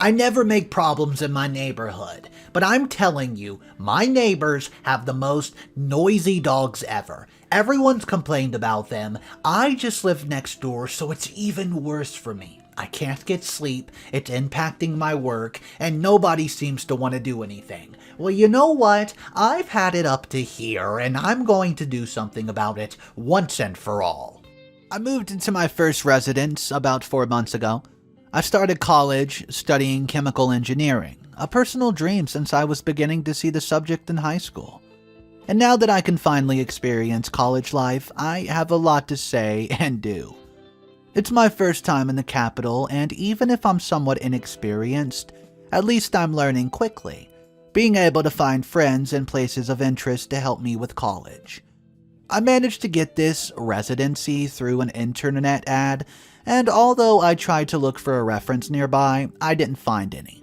I never make problems in my neighborhood, but I'm telling you, my neighbors have the most noisy dogs ever. Everyone's complained about them. I just live next door, so it's even worse for me. I can't get sleep, it's impacting my work, and nobody seems to want to do anything. Well, you know what? I've had it up to here, and I'm going to do something about it once and for all. I moved into my first residence about 4 months ago. I started college studying chemical engineering, a personal dream since I was beginning to see the subject in high school. And now that I can finally experience college life, I have a lot to say and do. It's my first time in the capital, and even if I'm somewhat inexperienced, at least I'm learning quickly, being able to find friends and places of interest to help me with college. I managed to get this residency through an internet ad, and although I tried to look for a reference nearby, I didn't find any.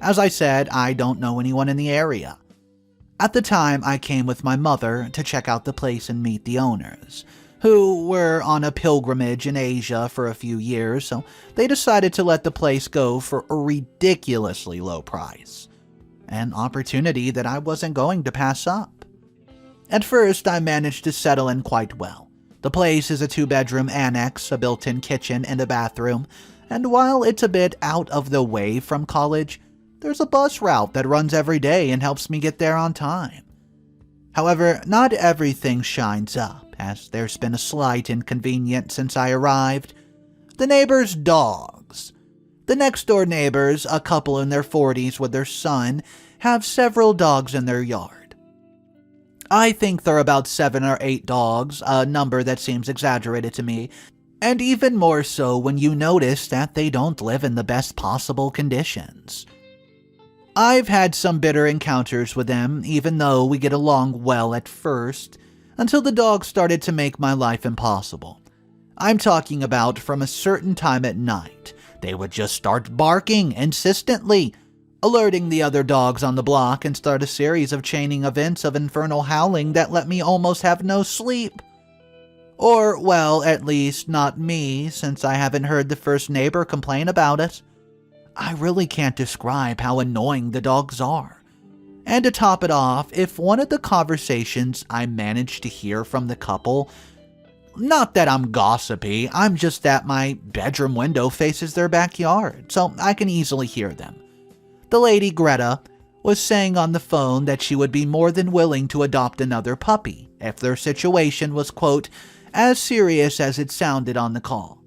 As I said, I don't know anyone in the area. At the time, I came with my mother to check out the place and meet the owners, who were on a pilgrimage in Asia for a few years, so they decided to let the place go for a ridiculously low price. An opportunity that I wasn't going to pass up. At first, I managed to settle in quite well. The place is a 2-bedroom annex, a built-in kitchen, and a bathroom, and while it's a bit out of the way from college, there's a bus route that runs every day and helps me get there on time. However, not everything shines up, as there's been a slight inconvenience since I arrived. The neighbors' dogs. The next-door neighbors, a couple in their 40s with their son, have several dogs in their yard. I think there are about 7 or 8 dogs, a number that seems exaggerated to me, and even more so when you notice that they don't live in the best possible conditions. I've had some bitter encounters with them, even though we get along well at first, until the dogs started to make my life impossible. I'm talking about from a certain time at night. They would just start barking insistently, alerting the other dogs on the block, and start a series of chaining events of infernal howling that let me almost have no sleep. Or, well, at least not me, since I haven't heard the first neighbor complain about it. I really can't describe how annoying the dogs are. And to top it off, if one of the conversations I managed to hear from the couple, not that I'm gossipy, I'm just that my bedroom window faces their backyard, so I can easily hear them. The lady, Greta, was saying on the phone that she would be more than willing to adopt another puppy if their situation was, quote, as serious as it sounded on the call.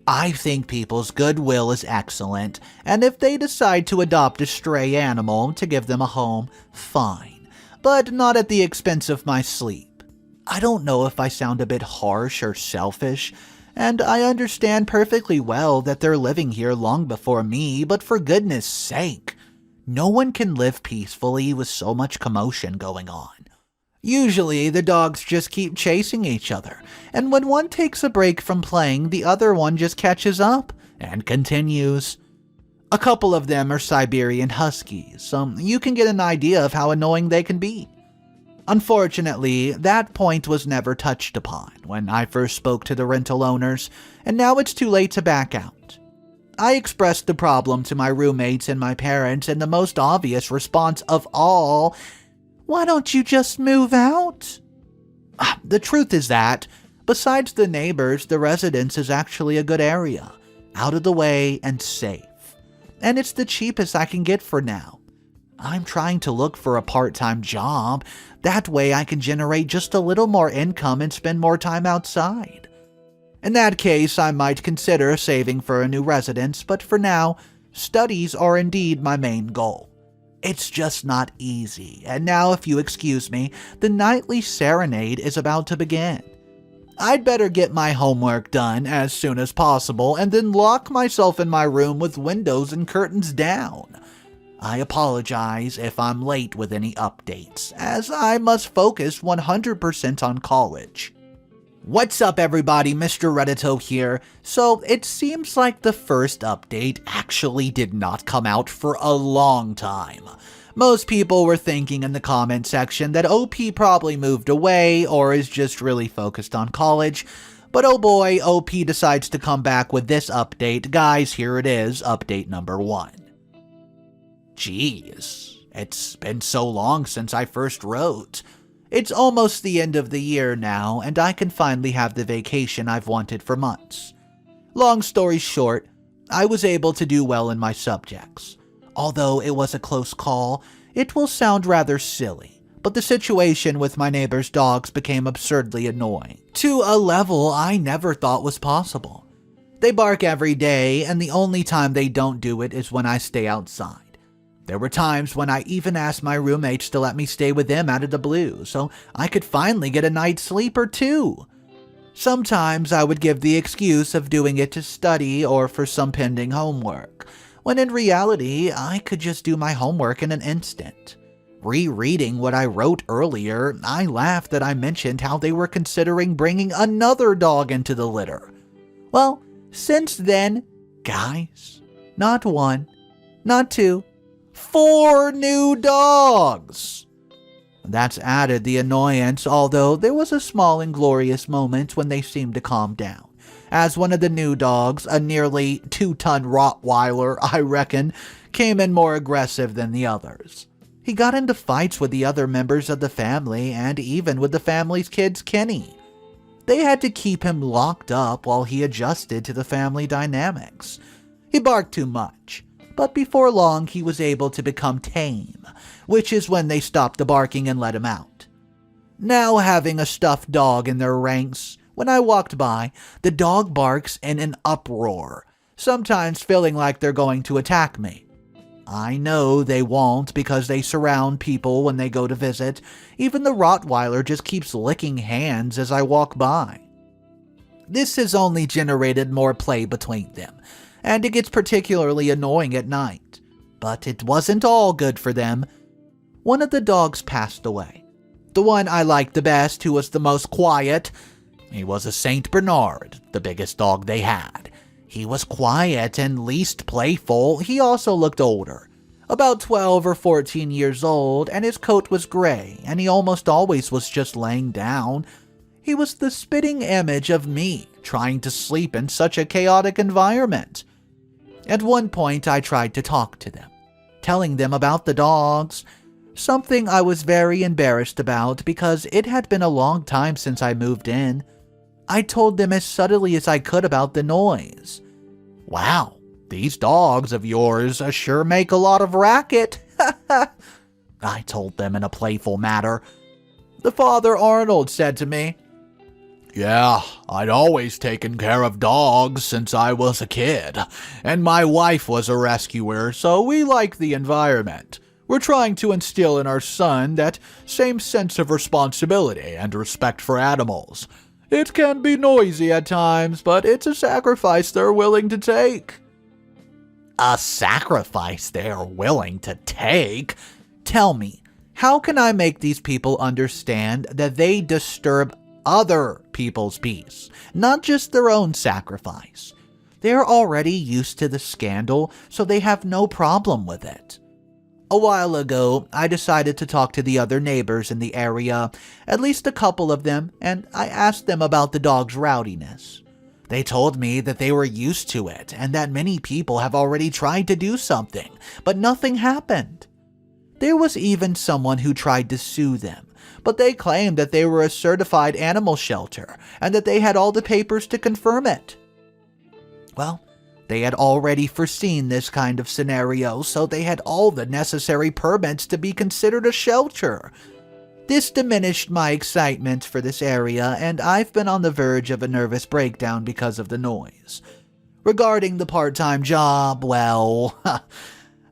I think people's goodwill is excellent, and if they decide to adopt a stray animal to give them a home, fine, but not at the expense of my sleep. I don't know if I sound a bit harsh or selfish, and I understand perfectly well that they're living here long before me, but for goodness sake, no one can live peacefully with so much commotion going on. Usually, the dogs just keep chasing each other, and when one takes a break from playing, the other one just catches up and continues. A couple of them are Siberian Huskies, so you can get an idea of how annoying they can be. Unfortunately, that point was never touched upon when I first spoke to the rental owners, and now it's too late to back out. I expressed the problem to my roommates and my parents, and the most obvious response of all, "Why don't you just move out?" The truth is that, besides the neighbors, the residence is actually a good area, out of the way and safe. And it's the cheapest I can get for now. I'm trying to look for a part-time job. That way I can generate just a little more income and spend more time outside. In that case, I might consider saving for a new residence, but for now, studies are indeed my main goal. It's just not easy, and now if you excuse me, the nightly serenade is about to begin. I'd better get my homework done as soon as possible and then lock myself in my room with windows and curtains down. I apologize if I'm late with any updates, as I must focus 100% on college. What's up everybody, Mr. Reddito here. So it seems like the first update actually did not come out for a long time. Most people were thinking in the comment section that OP probably moved away or is just really focused on college. But oh boy, OP decides to come back with this update. Guys, here it is, update number 1. Geez, it's been so long since I first wrote. It's almost the end of the year now, and I can finally have the vacation I've wanted for months. Long story short, I was able to do well in my subjects. Although it was a close call, it will sound rather silly, but the situation with my neighbor's dogs became absurdly annoying, to a level I never thought was possible. They bark every day, and the only time they don't do it is when I stay outside. There were times when I even asked my roommates to let me stay with them out of the blue, so I could finally get a night's sleep or two. Sometimes I would give the excuse of doing it to study or for some pending homework, when in reality I could just do my homework in an instant. Rereading what I wrote earlier, I laughed that I mentioned how they were considering bringing another dog into the litter. Well, since then, guys, not one, not two, 4 new dogs! That's added the annoyance, although there was a small inglorious moment when they seemed to calm down, as one of the new dogs, a nearly 2-ton Rottweiler, I reckon, came in more aggressive than the others. He got into fights with the other members of the family and even with the family's kids, Kenny. They had to keep him locked up while he adjusted to the family dynamics. He barked too much, but before long he was able to become tame, which is when they stopped the barking and let him out. Now having a stuffed dog in their ranks, when I walked by, the dog barks in an uproar, sometimes feeling like they're going to attack me. I know they won't because they surround people when they go to visit. Even the Rottweiler just keeps licking hands as I walk by. This has only generated more play between them, and it gets particularly annoying at night. But it wasn't all good for them. One of the dogs passed away. The one I liked the best, who was the most quiet. He was a Saint Bernard, the biggest dog they had. He was quiet and least playful. He also looked older, about 12 or 14 years old, and his coat was gray, and he almost always was just laying down. He was the spitting image of me, trying to sleep in such a chaotic environment. At one point, I tried to talk to them, telling them about the dogs, something I was very embarrassed about because it had been a long time since I moved in. I told them as subtly as I could about the noise. Wow, these dogs of yours sure make a lot of racket, I told them in a playful manner. The Father Arnold said to me, "Yeah, I'd always taken care of dogs since I was a kid, and my wife was a rescuer, so we like the environment. We're trying to instill in our son that same sense of responsibility and respect for animals. It can be noisy at times, but it's a sacrifice they're willing to take." A sacrifice they're willing to take? Tell me, how can I make these people understand that they disturb other people's peace, not just their own sacrifice? They're already used to the scandal, so they have no problem with it. A while ago, I decided to talk to the other neighbors in the area, at least a couple of them, and I asked them about the dog's rowdiness. They told me that they were used to it and that many people have already tried to do something, but nothing happened. There was even someone who tried to sue them, but they claimed that they were a certified animal shelter and that they had all the papers to confirm it. Well, they had already foreseen this kind of scenario, so they had all the necessary permits to be considered a shelter. This diminished my excitement for this area, and I've been on the verge of a nervous breakdown because of the noise. Regarding the part-time job, well,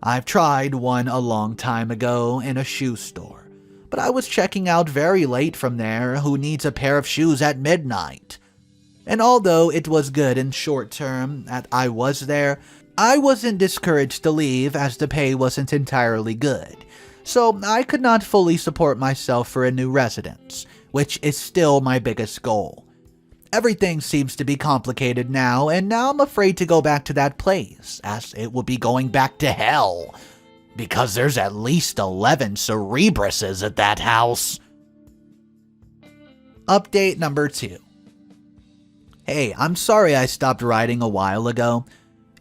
I've tried one a long time ago in a shoe store, but I was checking out very late from there. Who needs a pair of shoes at midnight? And although it was good in short term that I was there, I wasn't discouraged to leave as the pay wasn't entirely good. So I could not fully support myself for a new residence, which is still my biggest goal. Everything seems to be complicated now, and now I'm afraid to go back to that place, as it would be going back to hell. Because there's at least 11 Cerebruses at that house. Update number 2. Hey, I'm sorry I stopped writing a while ago.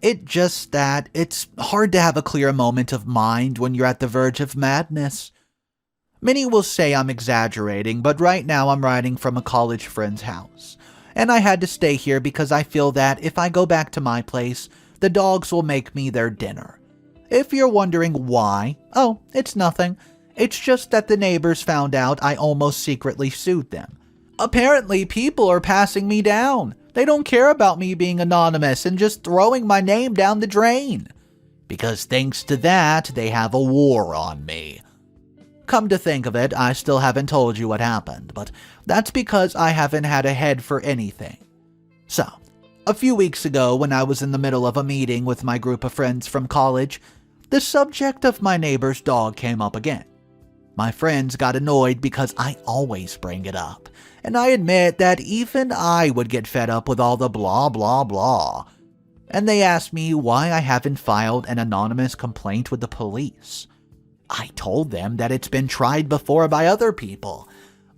It's just that it's hard to have a clear moment of mind when you're at the verge of madness. Many will say I'm exaggerating, but right now I'm writing from a college friend's house. And I had to stay here because I feel that if I go back to my place, the dogs will make me their dinner. If you're wondering why, oh, it's nothing. It's just that the neighbors found out I almost secretly sued them. Apparently, people are passing me down. They don't care about me being anonymous and just throwing my name down the drain. Because thanks to that, they have a war on me. Come to think of it, I still haven't told you what happened, but that's because I haven't had a head for anything. So, a few weeks ago, when I was in the middle of a meeting with my group of friends from college, the subject of my neighbor's dog came up again. My friends got annoyed because I always bring it up, and I admit that even I would get fed up with all the blah blah blah. And they asked me why I haven't filed an anonymous complaint with the police. I told them that it's been tried before by other people,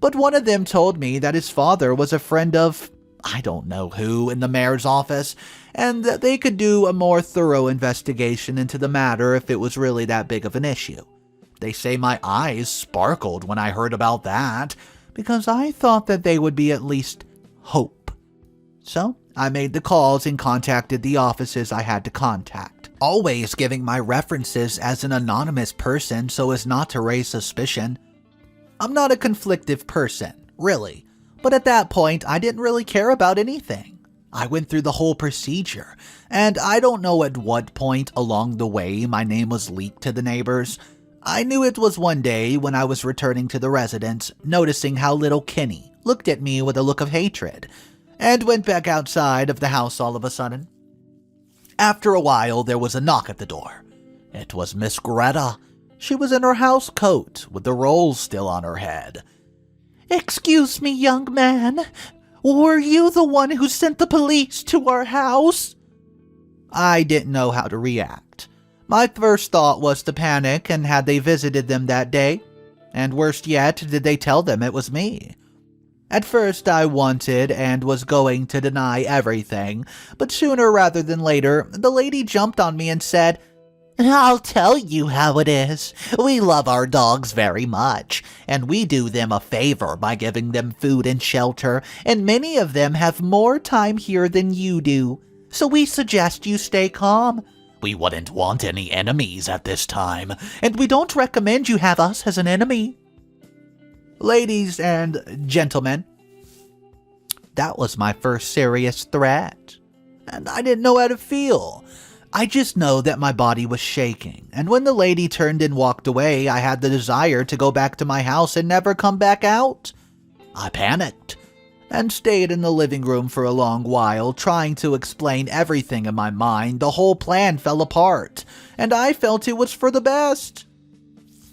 but one of them told me that his father was a friend of I don't know who in the mayor's office, and that they could do a more thorough investigation into the matter if it was really that big of an issue. They say my eyes sparkled when I heard about that, because I thought that they would be at least hope. So I made the calls and contacted the offices I had to contact, always giving my references as an anonymous person so as not to raise suspicion. I'm not a conflictive person, really, but at that point I didn't really care about anything. I went through the whole procedure, and I don't know at what point along the way my name was leaked to the neighbors. I knew it was one day when I was returning to the residence, noticing how little Kenny looked at me with a look of hatred, and went back outside of the house all of a sudden. After a while, there was a knock at the door. It was Miss Greta. She was in her house coat, with the rolls still on her head. "Excuse me, young man. Were you the one who sent the police to our house?" I didn't know how to react. My first thought was to panic, and had they visited them that day? And worst yet, did they tell them it was me? At first I wanted and was going to deny everything, but sooner rather than later, the lady jumped on me and said, "I'll tell you how it is. We love our dogs very much, and we do them a favor by giving them food and shelter, and many of them have more time here than you do. So we suggest you stay calm. We wouldn't want any enemies at this time, and we don't recommend you have us as an enemy." Ladies and gentlemen, that was my first serious threat, and I didn't know how to feel. I just know that my body was shaking, and when the lady turned and walked away, I had the desire to go back to my house and never come back out. I panicked and stayed in the living room for a long while, trying to explain everything in my mind. The whole plan fell apart, and I felt it was for the best.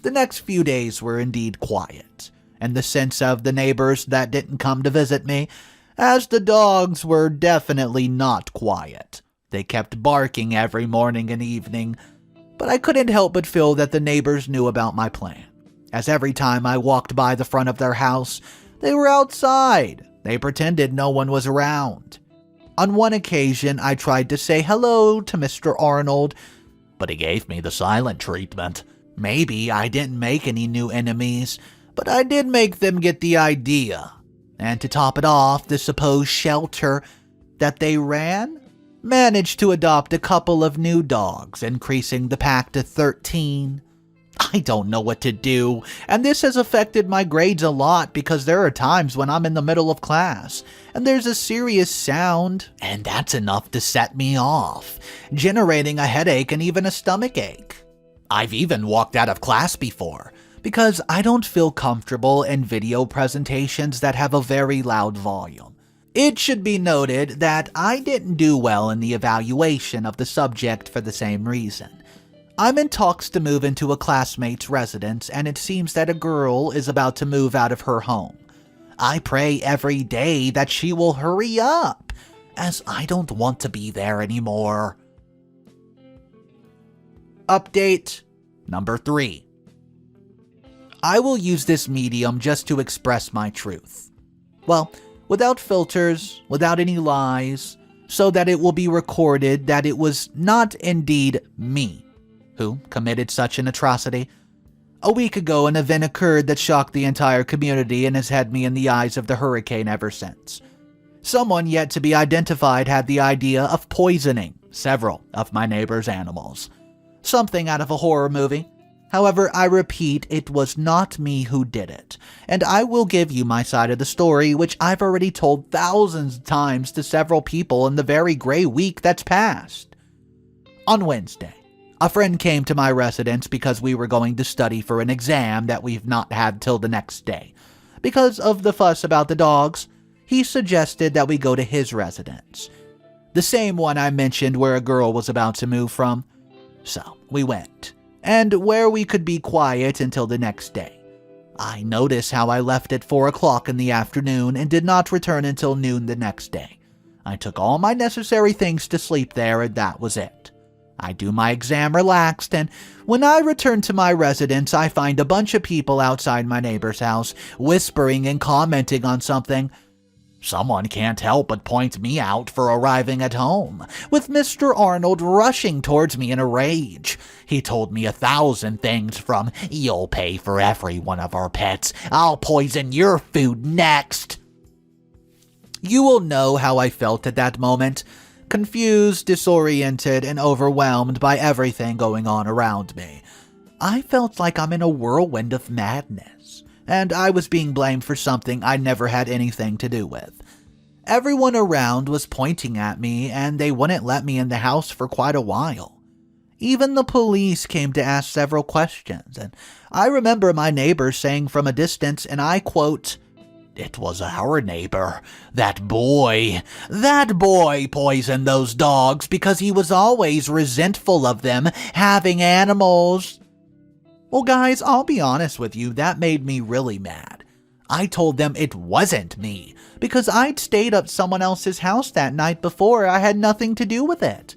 The next few days were indeed quiet, in the sense of the neighbors that didn't come to visit me, as the dogs were definitely not quiet. They kept barking every morning and evening, but I couldn't help but feel that the neighbors knew about my plan, as every time I walked by the front of their house, they were outside. They pretended no one was around. On one occasion, I tried to say hello to Mr. Arnold, but he gave me the silent treatment. Maybe I didn't make any new enemies, but I did make them get the idea. And to top it off, the supposed shelter that they ran managed to adopt a couple of new dogs, increasing the pack to 13. I don't know what to do, and this has affected my grades a lot because there are times when I'm in the middle of class, and there's a serious sound, and that's enough to set me off, generating a headache and even a stomach ache. I've even walked out of class before, because I don't feel comfortable in video presentations that have a very loud volume. It should be noted that I didn't do well in the evaluation of the subject for the same reason. I'm in talks to move into a classmate's residence, and it seems that a girl is about to move out of her home. I pray every day that she will hurry up, as I don't want to be there anymore. Update number 3. I will use this medium just to express my truth. Well, without filters, without any lies, so that it will be recorded that it was not indeed me who committed such an atrocity. A week ago, an event occurred that shocked the entire community and has had me in the eyes of the hurricane ever since. Someone yet to be identified had the idea of poisoning several of my neighbor's animals. Something out of a horror movie. However, I repeat, it was not me who did it, and I will give you my side of the story, which I've already told thousands of times to several people in the very gray week that's passed. On Wednesday, a friend came to my residence because we were going to study for an exam that we've not had till the next day. Because of the fuss about the dogs, he suggested that we go to his residence, the same one I mentioned where a girl was about to move from. So we went, and where we could be quiet until the next day. I noticed how I left at 4 o'clock in the afternoon and did not return until noon the next day. I took all my necessary things to sleep there, and that was it. I do my exam relaxed, and when I return to my residence, I find a bunch of people outside my neighbor's house, whispering and commenting on something. Someone can't help but point me out for arriving at home, with Mr. Arnold rushing towards me in a rage. He told me 1,000 things from, "You'll pay for every one of our pets. I'll poison your food next." You will know how I felt at that moment. Confused, disoriented, and overwhelmed by everything going on around me. I felt like I'm in a whirlwind of madness, and I was being blamed for something I never had anything to do with. Everyone around was pointing at me, and they wouldn't let me in the house for quite a while. Even the police came to ask several questions, and I remember my neighbor saying from a distance, and I quote, "It was our neighbor. That boy poisoned those dogs because he was always resentful of them having animals." Well, guys, I'll be honest with you, that made me really mad. I told them it wasn't me because I'd stayed at someone else's house that night before. I had nothing to do with it.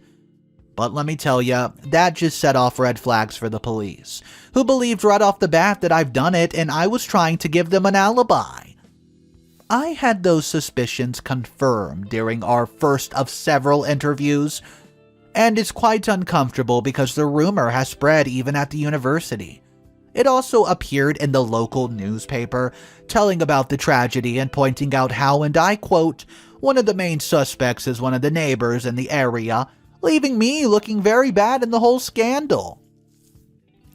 But let me tell you, that just set off red flags for the police, who believed right off the bat that I've done it and I was trying to give them an alibi. I had those suspicions confirmed during our first of several interviews, and it's quite uncomfortable because the rumor has spread even at the university. It also appeared in the local newspaper, telling about the tragedy and pointing out how, and I quote, "one of the main suspects is one of the neighbors in the area, leaving me looking very bad in the whole scandal."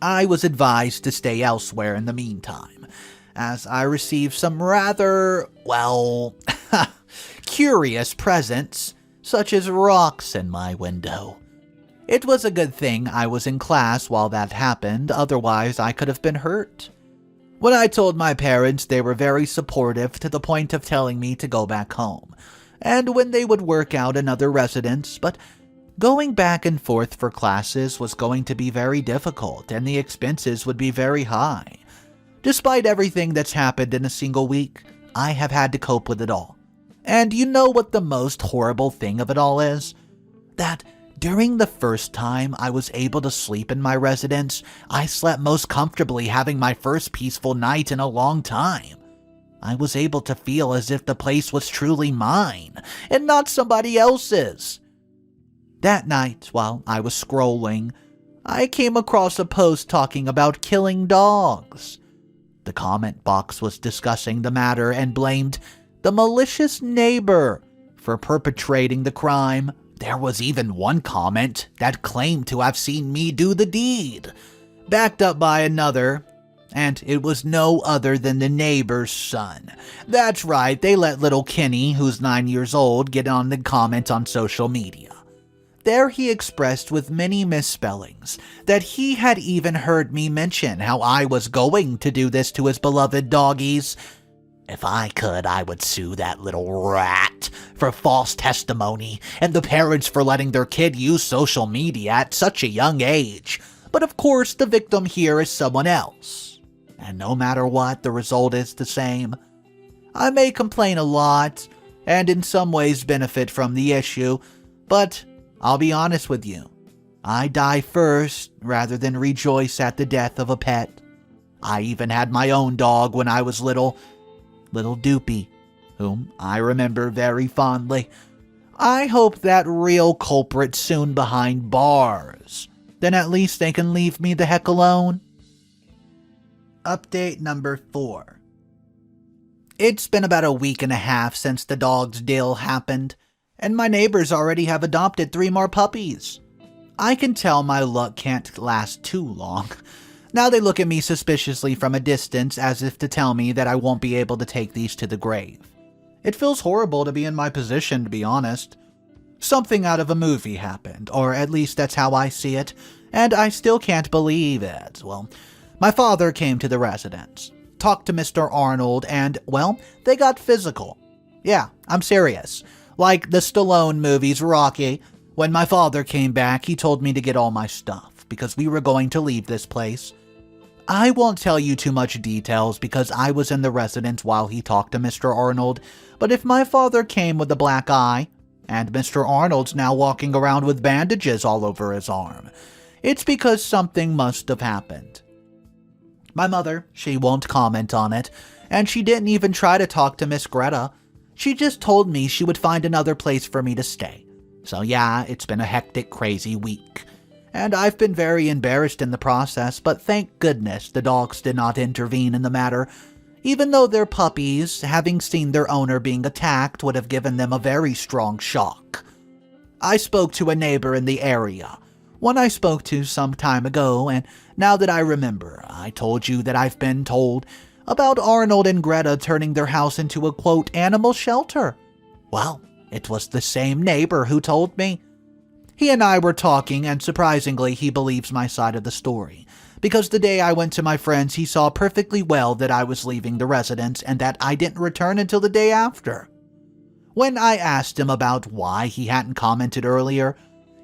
I was advised to stay elsewhere in the meantime, as I received some rather, curious presents, such as rocks in my window. It was a good thing I was in class while that happened, otherwise I could have been hurt. When I told my parents, they were very supportive to the point of telling me to go back home, and when they would work out another residence, but going back and forth for classes was going to be very difficult and the expenses would be very high. Despite everything that's happened in a single week, I have had to cope with it all. And you know what the most horrible thing of it all is? That during the first time I was able to sleep in my residence, I slept most comfortably, having my first peaceful night in a long time. I was able to feel as if the place was truly mine, and not somebody else's. That night, while I was scrolling, I came across a post talking about killing dogs. The comment box was discussing the matter and blamed the malicious neighbor for perpetrating the crime. There was even one comment that claimed to have seen me do the deed, backed up by another, and it was no other than the neighbor's son. That's right, they let little Kenny, who's 9 years old, get on the comment on social media. There he expressed with many misspellings that he had even heard me mention how I was going to do this to his beloved doggies. If I could, I would sue that little rat for false testimony and the parents for letting their kid use social media at such a young age. But of course, the victim here is someone else. And no matter what, the result is the same. I may complain a lot, and in some ways benefit from the issue, but I'll be honest with you. I die first rather than rejoice at the death of a pet. I even had my own dog when I was little Doopy, whom I remember very fondly. I hope that real culprit's soon behind bars. Then at least they can leave me the heck alone. Update number 4. It's been about a week and a half since the dog's deal happened, and my neighbors already have adopted 3 more puppies. I can tell my luck can't last too long. Now they look at me suspiciously from a distance as if to tell me that I won't be able to take these to the grave. It feels horrible to be in my position, to be honest. Something out of a movie happened, or at least that's how I see it, and I still can't believe it. Well, my father came to the residence, talked to Mr. Arnold, and, well, they got physical. Yeah, I'm serious. Like the Stallone movies Rocky. When my father came back, he told me to get all my stuff, because we were going to leave this place. I won't tell you too much details because I was in the residence while he talked to Mr. Arnold, but if my father came with a black eye, and Mr. Arnold's now walking around with bandages all over his arm, it's because something must have happened. My mother, she won't comment on it, and she didn't even try to talk to Miss Greta. She just told me she would find another place for me to stay. So yeah, it's been a hectic, crazy week. And I've been very embarrassed in the process, but thank goodness the dogs did not intervene in the matter. Even though they're puppies, having seen their owner being attacked would have given them a very strong shock. I spoke to a neighbor in the area, one I spoke to some time ago, and now that I remember, I told you that I've been told about Arnold and Greta turning their house into a, quote, animal shelter. Well, it was the same neighbor who told me. He and I were talking, and surprisingly, he believes my side of the story, because the day I went to my friend's, he saw perfectly well that I was leaving the residence and that I didn't return until the day after. When I asked him about why he hadn't commented earlier,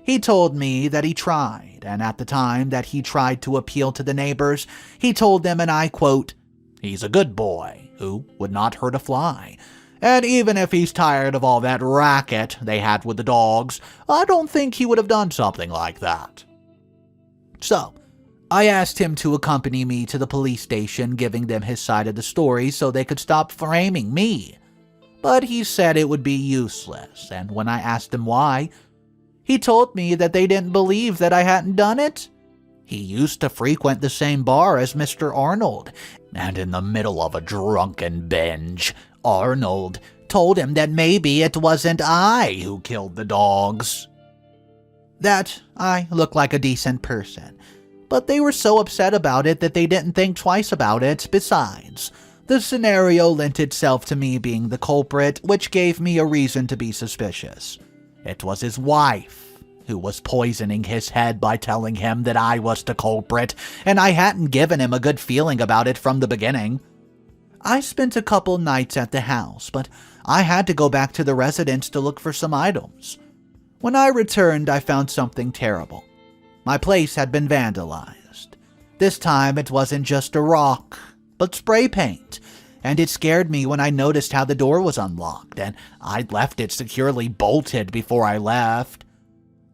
he told me that he tried, and at the time that he tried to appeal to the neighbors, he told them, and I quote, "He's a good boy who would not hurt a fly. And even if he's tired of all that racket they had with the dogs, I don't think he would have done something like that." So, I asked him to accompany me to the police station, giving them his side of the story so they could stop framing me. But he said it would be useless, and when I asked him why, he told me that they didn't believe that I hadn't done it. He used to frequent the same bar as Mr. Arnold, and in the middle of a drunken binge, Arnold told him that maybe it wasn't I who killed the dogs. That I look like a decent person, but they were so upset about it that they didn't think twice about it. Besides, the scenario lent itself to me being the culprit, which gave me a reason to be suspicious. It was his wife who was poisoning his head by telling him that I was the culprit, and I hadn't given him a good feeling about it from the beginning. I spent a couple nights at the house, but I had to go back to the residence to look for some items. When I returned, I found something terrible. My place had been vandalized. This time it wasn't just a rock, but spray paint, and it scared me when I noticed how the door was unlocked, and I'd left it securely bolted before I left.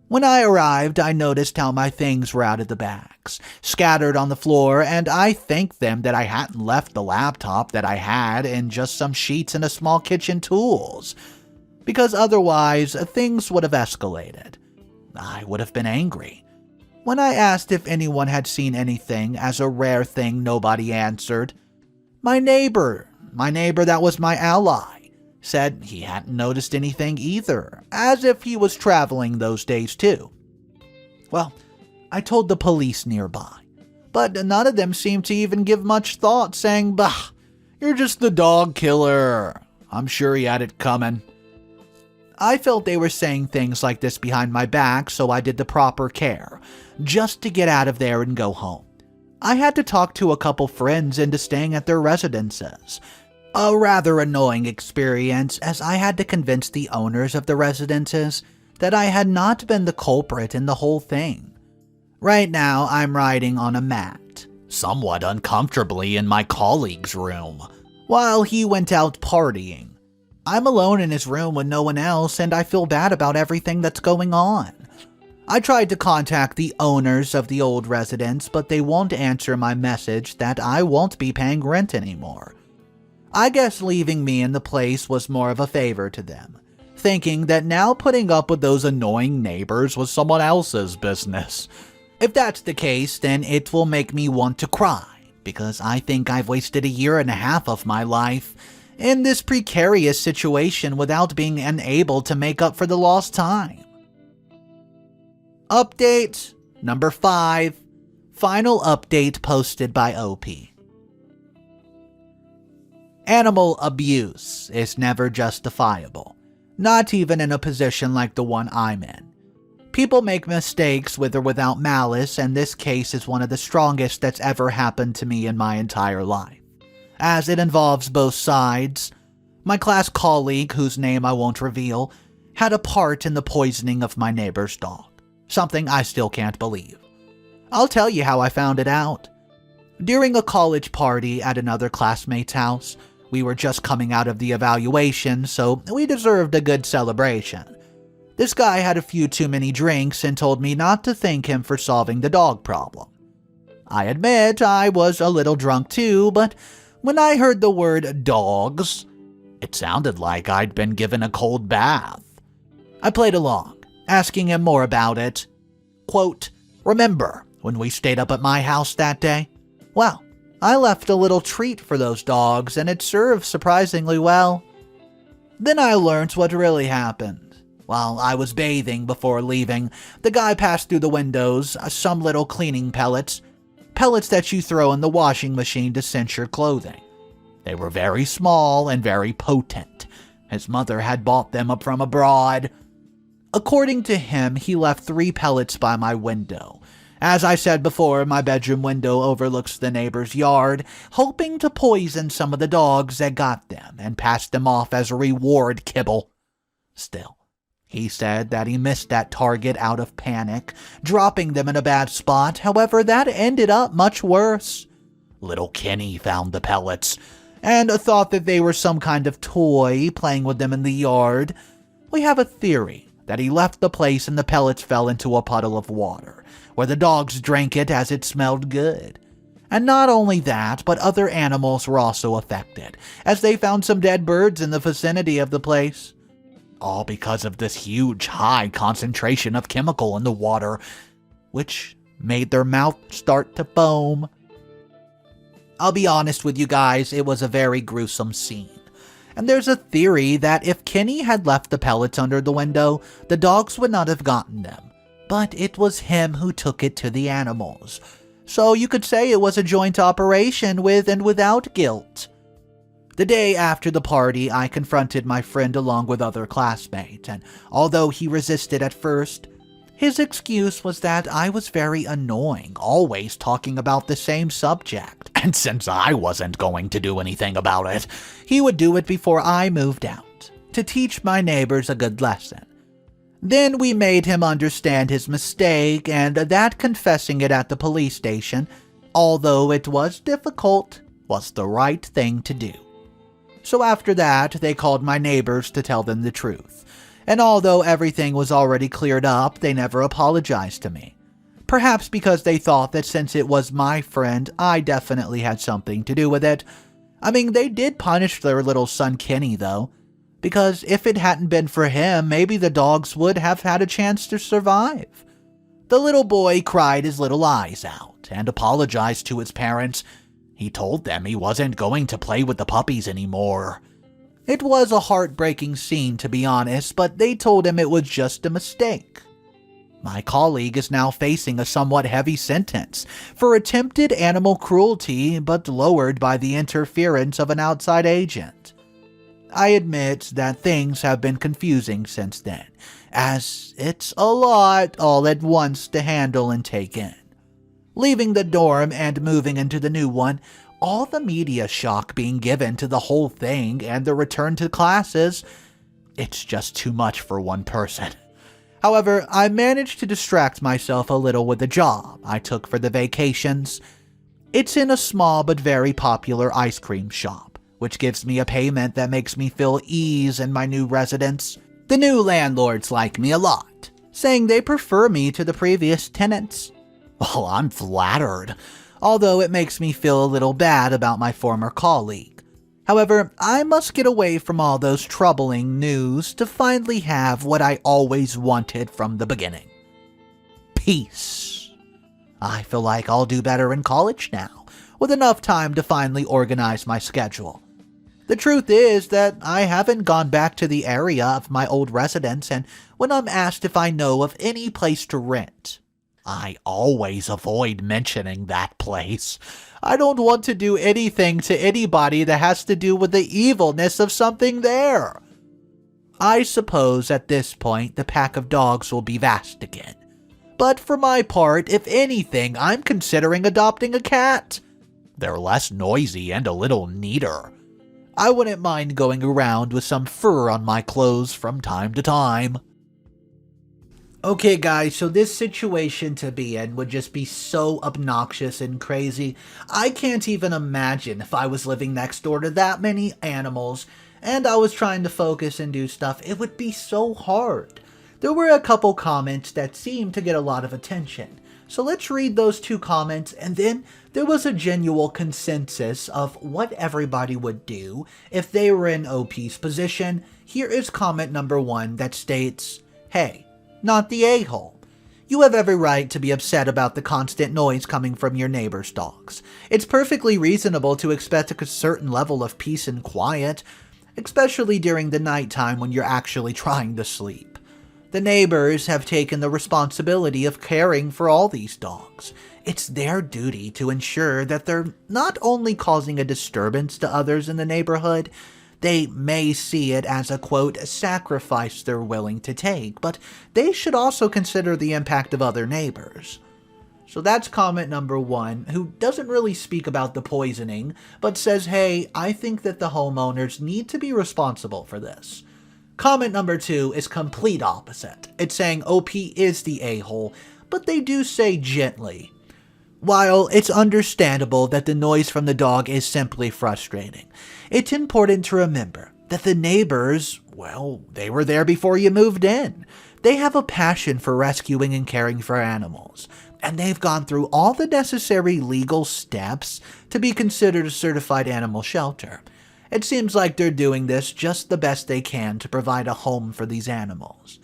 When I arrived, I noticed how my things were out of the bags, scattered on the floor, and I thanked them that I hadn't left the laptop that I had and just some sheets and a small kitchen tools, because otherwise things would have escalated. I would have been angry. When I asked if anyone had seen anything, as a rare thing, nobody answered. My neighbor that was my ally, said he hadn't noticed anything either, as if he was traveling those days too. Well, I told the police nearby, but none of them seemed to even give much thought, saying, "Bah, you're just the dog killer. I'm sure he had it coming." I felt they were saying things like this behind my back, so I did the proper care, just to get out of there and go home. I had to talk to a couple friends into staying at their residences. A rather annoying experience, as I had to convince the owners of the residences that I had not been the culprit in the whole thing. Right now, I'm riding on a mat, somewhat uncomfortably in my colleague's room, while he went out partying. I'm alone in his room with no one else, and I feel bad about everything that's going on. I tried to contact the owners of the old residence, but they won't answer my message that I won't be paying rent anymore. I guess leaving me in the place was more of a favor to them, thinking that now putting up with those annoying neighbors was someone else's business. If that's the case, then it will make me want to cry, because I think I've wasted 1.5 years of my life in this precarious situation without being unable to make up for the lost time. Update number 5. Final update posted by OP. Animal abuse is never justifiable, not even in a position like the one I'm in. People make mistakes with or without malice, and this case is one of the strongest that's ever happened to me in my entire life, as it involves both sides. My class colleague, whose name I won't reveal, had a part in the poisoning of my neighbor's dog, something I still can't believe. I'll tell you how I found it out. During a college party at another classmate's house, we were just coming out of the evaluation, so we deserved a good celebration. This guy had a few too many drinks and told me not to thank him for solving the dog problem. I admit I was a little drunk too, but when I heard the word dogs, it sounded like I'd been given a cold bath. I played along, asking him more about it. Quote, "Remember when we stayed up at my house that day? Well, I left a little treat for those dogs, and it served surprisingly well." Then I learned what really happened. While I was bathing before leaving, the guy passed through the windows some little cleaning pellets that you throw in the washing machine to cinch your clothing. They were very small and very potent. His mother had bought them up from abroad. According to him, he left 3 pellets by my window. As I said before, my bedroom window overlooks the neighbor's yard, hoping to poison some of the dogs that got them and pass them off as a reward kibble. Still, he said that he missed that target out of panic, dropping them in a bad spot. However, that ended up much worse. Little Kenny found the pellets and thought that they were some kind of toy, playing with them in the yard. We have a theory that he left the place and the pellets fell into a puddle of water, where the dogs drank it as it smelled good. And not only that, but other animals were also affected, as they found some dead birds in the vicinity of the place. All because of this huge high concentration of chemical in the water, which made their mouth start to foam. I'll be honest with you guys, it was a very gruesome scene. And there's a theory that if Kenny had left the pellets under the window, the dogs would not have gotten them. But it was him who took it to the animals. So you could say it was a joint operation with and without guilt. The day after the party, I confronted my friend along with other classmates, and although he resisted at first, his excuse was that I was very annoying, always talking about the same subject, and since I wasn't going to do anything about it, he would do it before I moved out, to teach my neighbors a good lesson. Then we made him understand his mistake, and that confessing it at the police station, although it was difficult, was the right thing to do. So after that, they called my neighbors to tell them the truth. And although everything was already cleared up, they never apologized to me. Perhaps because they thought that since it was my friend, I definitely had something to do with it. I mean, they did punish their little son Kenny, though. Because if it hadn't been for him, maybe the dogs would have had a chance to survive. The little boy cried his little eyes out and apologized to his parents. He told them he wasn't going to play with the puppies anymore. It was a heartbreaking scene, to be honest, but they told him it was just a mistake. My colleague is now facing a somewhat heavy sentence for attempted animal cruelty, but lowered by the interference of an outside agent. I admit that things have been confusing since then, as it's a lot all at once to handle and take in. Leaving the dorm and moving into the new one, all the media shock being given to the whole thing and the return to classes, it's just too much for one person. However, I managed to distract myself a little with the job I took for the vacations. It's in a small but very popular ice cream shop, which gives me a payment that makes me feel ease in my new residence. The new landlords like me a lot, saying they prefer me to the previous tenants. Well, I'm flattered, although it makes me feel a little bad about my former colleague. However, I must get away from all those troubling news to finally have what I always wanted from the beginning. Peace. I feel like I'll do better in college now, with enough time to finally organize my schedule. The truth is that I haven't gone back to the area of my old residence, and when I'm asked if I know of any place to rent, I always avoid mentioning that place. I don't want to do anything to anybody that has to do with the evilness of something there. I suppose at this point the pack of dogs will be vast again. But for my part, if anything, I'm considering adopting a cat. They're less noisy and a little neater. I wouldn't mind going around with some fur on my clothes from time to time. Okay guys, so this situation to be in would just be so obnoxious and crazy. I can't even imagine if I was living next door to that many animals and I was trying to focus and do stuff. It would be so hard. There were a couple comments that seemed to get a lot of attention. So let's read those two comments, and then there was a genuine consensus of what everybody would do if they were in OP's position. Here is comment number 1 that states, "Hey, not the a-hole. You have every right to be upset about the constant noise coming from your neighbor's dogs. It's perfectly reasonable to expect a certain level of peace and quiet, especially during the nighttime when you're actually trying to sleep. The neighbors have taken the responsibility of caring for all these dogs. It's their duty to ensure that they're not only causing a disturbance to others in the neighborhood, they may see it as a, quote, sacrifice they're willing to take, but they should also consider the impact of other neighbors." So that's comment number 1, who doesn't really speak about the poisoning, but says, hey, I think that the homeowners need to be responsible for this. Comment number 2 is complete opposite. It's saying OP is the a-hole, but they do say gently. While it's understandable that the noise from the dog is simply frustrating, it's important to remember that the neighbors, well, they were there before you moved in. They have a passion for rescuing and caring for animals, and they've gone through all the necessary legal steps to be considered a certified animal shelter. It seems like they're doing this just the best they can to provide a home for these animals.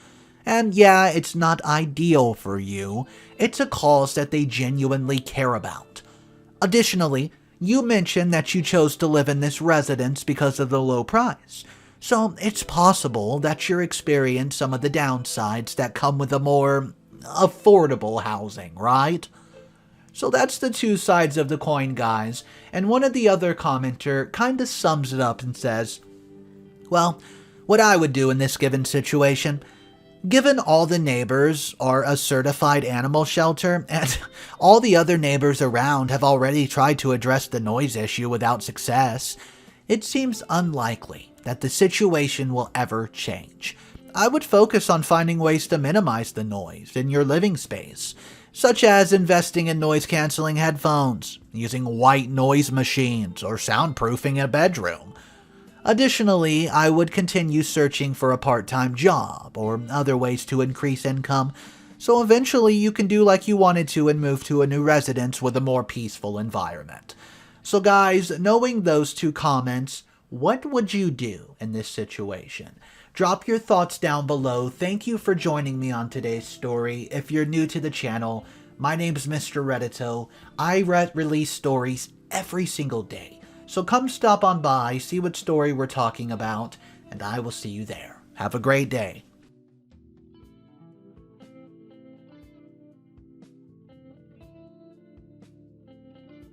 And yeah, it's not ideal for you. It's a cause that they genuinely care about. Additionally, you mentioned that you chose to live in this residence because of the low price. So it's possible that you're experiencing some of the downsides that come with a more affordable housing, right? So that's the two sides of the coin, guys, and one of the other commenter kinda sums it up and says, well, what I would do in this given situation, given all the neighbors are a certified animal shelter, and all the other neighbors around have already tried to address the noise issue without success, it seems unlikely that the situation will ever change. I would focus on finding ways to minimize the noise in your living space, such as investing in noise-canceling headphones, using white noise machines, or soundproofing a bedroom. Additionally, I would continue searching for a part-time job or other ways to increase income, so eventually you can do like you wanted to and move to a new residence with a more peaceful environment. So guys, knowing those two comments, what would you do in this situation? Drop your thoughts down below. Thank you for joining me on today's story. If you're new to the channel, my name's Mr. Reddito. I release stories every single day. So come stop on by, see what story we're talking about, and I will see you there. Have a great day.